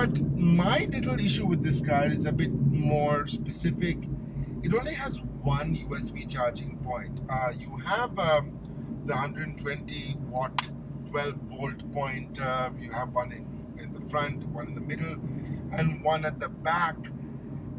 But my little issue with this car is a bit more specific. It only has one USB charging point. You have the 120 watt 12 volt point. You have one in the front, one in the middle, and one at the back.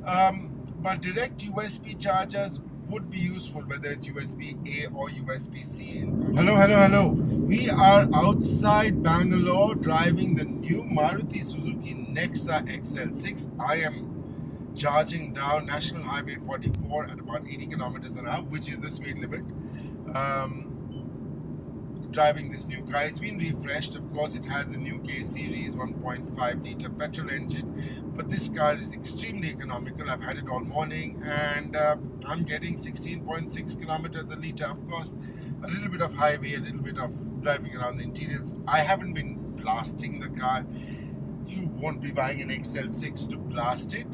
But direct USB chargers would be useful, whether it's USB A or USB C. Hello. We are outside Bangalore driving the new Maruti-Suzuki XL6. I am charging down National Highway 44 at about 80 kilometers an hour, which is the speed limit. Driving this new car. It's been refreshed. Of course, it has a new K series 1.5 liter petrol engine, but this car is extremely economical. I've had it all morning, and I'm getting 16.6 kilometers a liter. Of course, a little bit of highway, a little bit of driving around the interiors. I haven't been blasting the car. You won't be buying an XL6 to blast it.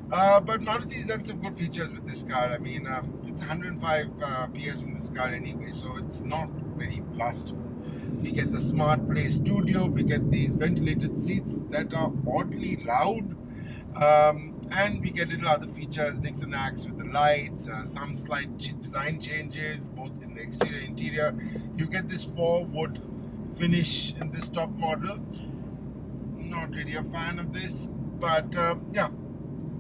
But Maruti's done some good features with this car. I mean, it's 105 PS in this car anyway, so it's not very blastable. We get the SmartPlay Studio, we get these ventilated seats that are oddly loud, and we get little other features, Nix and Ax with the lights, some slight design changes, both in the exterior and interior. You get this 4-wood finish in this top model. Not really a fan of this, but yeah.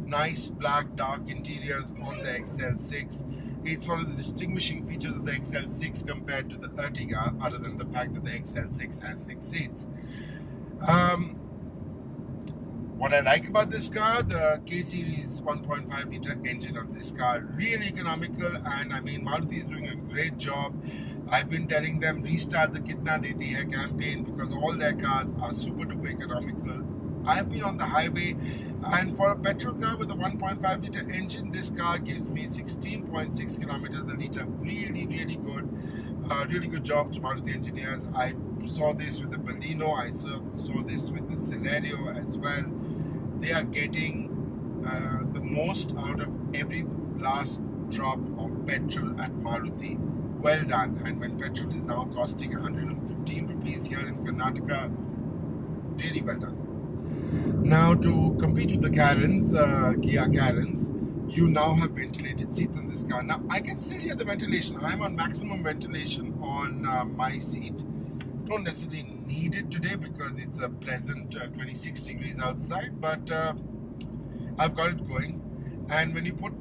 Nice black dark interiors on the XL6. It's one of the distinguishing features of the XL6 compared to the Ertiga, other than the fact that the XL6 has 6 seats. What I like about this car, the K series 1.5 liter engine of this car, really economical, and I mean Maruti is doing a great job. I've been telling them restart the Kitna Deti Hai campaign because all their cars are super duper economical. I've been on the highway, and for a petrol car with a 1.5 liter engine, this car gives me 16.6 kilometers a liter. Really good. Really good job to Maruti engineers. I saw this with the Baleno. I saw this with the Celerio as well. They are getting the most out of every last drop of petrol at Maruti. Well done. And when petrol is now costing 115 rupees here in Karnataka, really well done. Now, to compete with the Carens, Kia Carens, you now have ventilated seats in this car. Now, I can still hear the ventilation. I'm on maximum ventilation on my seat. Don't necessarily need it today because it's a pleasant 26 degrees outside, but I've got it going. And when you put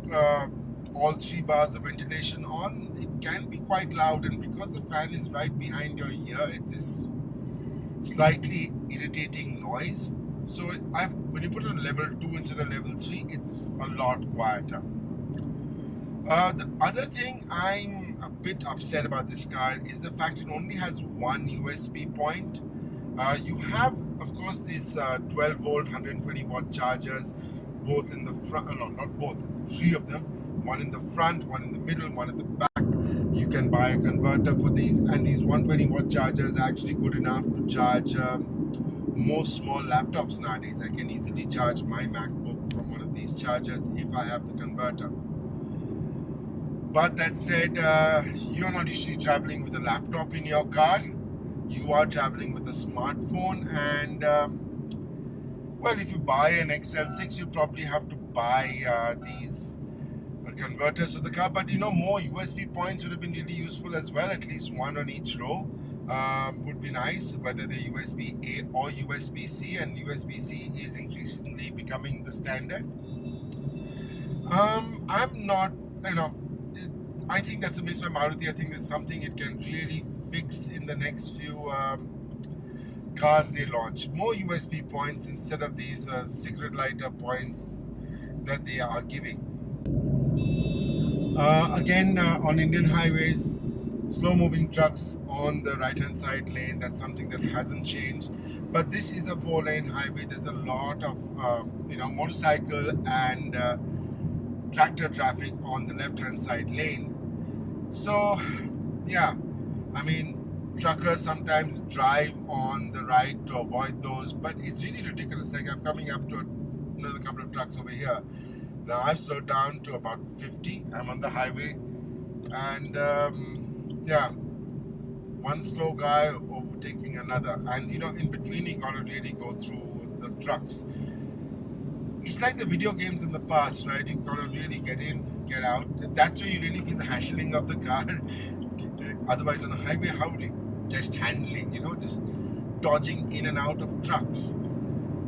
all 3 bars of ventilation on, it can be quite loud, and because the fan is right behind your ear, it's this slightly irritating noise. So when you put it on level 2 instead of level 3, it's a lot quieter. The other thing I'm a bit upset about this car is the fact it only has one USB point. You have, of course, these 12 volt 120 watt chargers, both in the front, no, not both, 3 of them, one in the front, one in the middle, one at the back. You can buy a converter for these, and these 120 watt chargers are actually good enough to charge most small laptops nowadays. I can easily charge my MacBook from one of these chargers if I have the converter. But that said, you're not usually traveling with a laptop in your car. You are traveling with a smartphone, and well, if you buy an XL6, you probably have to buy these converters for the car. But you know, more USB points would have been really useful as well. At least one on each row would be nice, whether they're USB A or USB C, and USB C is increasingly becoming the standard. I'm not, you know, I think that's a miss by Maruti. I think there's something it can really fix in the next few cars they launch. More USB points instead of these cigarette lighter points that they are giving. Again, on Indian highways, slow-moving trucks on the right-hand side lane, that's something that hasn't changed. But this is a 4-lane highway. There's a lot of motorcycle and tractor traffic on the left-hand side lane. So, yeah, I mean, truckers sometimes drive on the right to avoid those, but it's really ridiculous. Like, I'm coming up to another couple of trucks over here. Now I've slowed down to about 50. I'm on the highway, and yeah, one slow guy overtaking another, and you know, in between you gotta really go through the trucks. it's like the video games in the past, right? You gotta really get in, get out. That's where you really feel the hassling of the car. Otherwise, on a highway, how do you just handling, just dodging in and out of trucks.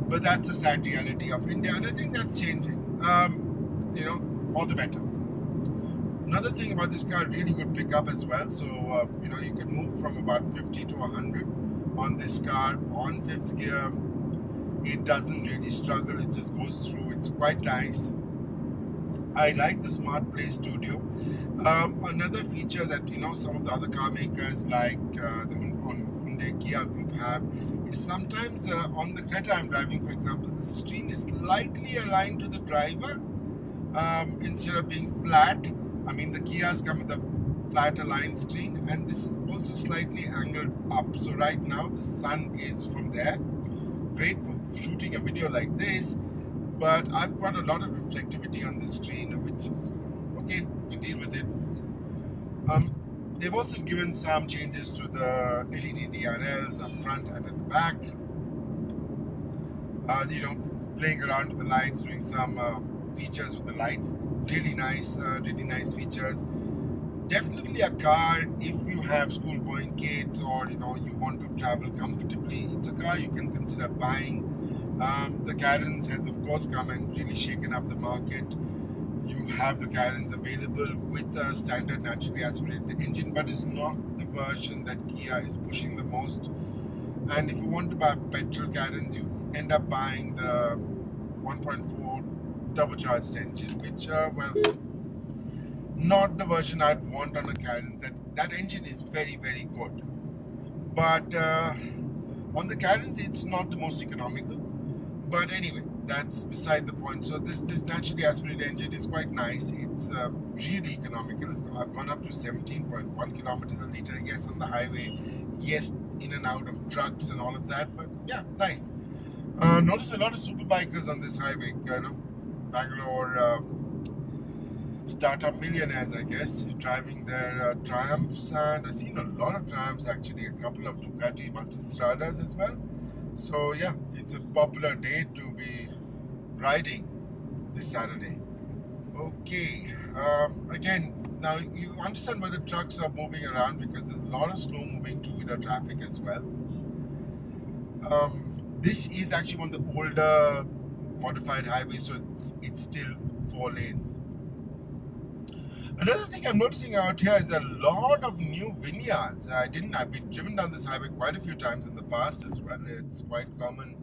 But that's the sad reality of India, and I think that's changing, for the better. Another thing about this car, really good pickup as well. So, you can move from about 50 to 100 on this car on 5th gear. It doesn't really struggle, it just goes through. It's quite nice. I like the SmartPlay Studio. Another feature that some of the other car makers like the Hyundai Kia group have is sometimes on the Creta I'm driving, for example, the screen is slightly aligned to the driver instead of being flat. I mean, the Kias come with a flat aligned screen, and this is also slightly angled up. So right now the sun is from there. Great for shooting a video like this, but I've got a lot of reflectivity on the screen, which is okay, you can deal with it. They've also given some changes to the LED DRLs up front and at the back. Playing around with the lights, doing some features with the lights. Really nice features. Definitely a car if you have school-going kids, or you want to travel comfortably. It's a car you can consider buying. The Carens has of course come and really shaken up the market. You have the Carens available with a standard naturally aspirated engine, but it's not the version that Kia is pushing the most. And if you want to buy petrol Carens, you end up buying the 1.4 turbocharged engine, which not the version I'd want on a Carens. That engine is very, very good, but on the Carens it's not the most economical. But anyway, that's beside the point. So this naturally aspirated engine is quite nice. It's really economical. I've gone up to 17.1 kilometers a liter. Yes, on the highway. Yes, in and out of trucks and all of that. But yeah, nice. Notice a lot of superbikers on this highway. Bangalore startup millionaires, I guess, driving their Triumphs, and I've seen a lot of Triumphs actually. A couple of Ducati Multistradas as well. So yeah, it's a popular day to be riding this Saturday. Okay, again, now you understand why the trucks are moving around, because there's a lot of slow moving two-wheeler traffic as well. This is actually one of the older modified highways, so it's still 4 lanes. Another thing I'm noticing out here is a lot of new vineyards. I've been driven down this highway quite a few times in the past as well. It's quite common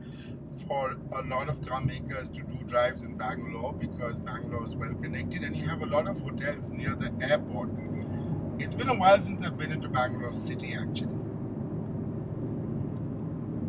for a lot of car makers to do drives in Bangalore, because Bangalore is well connected and you have a lot of hotels near the airport. It's been a while since I've been into Bangalore city actually.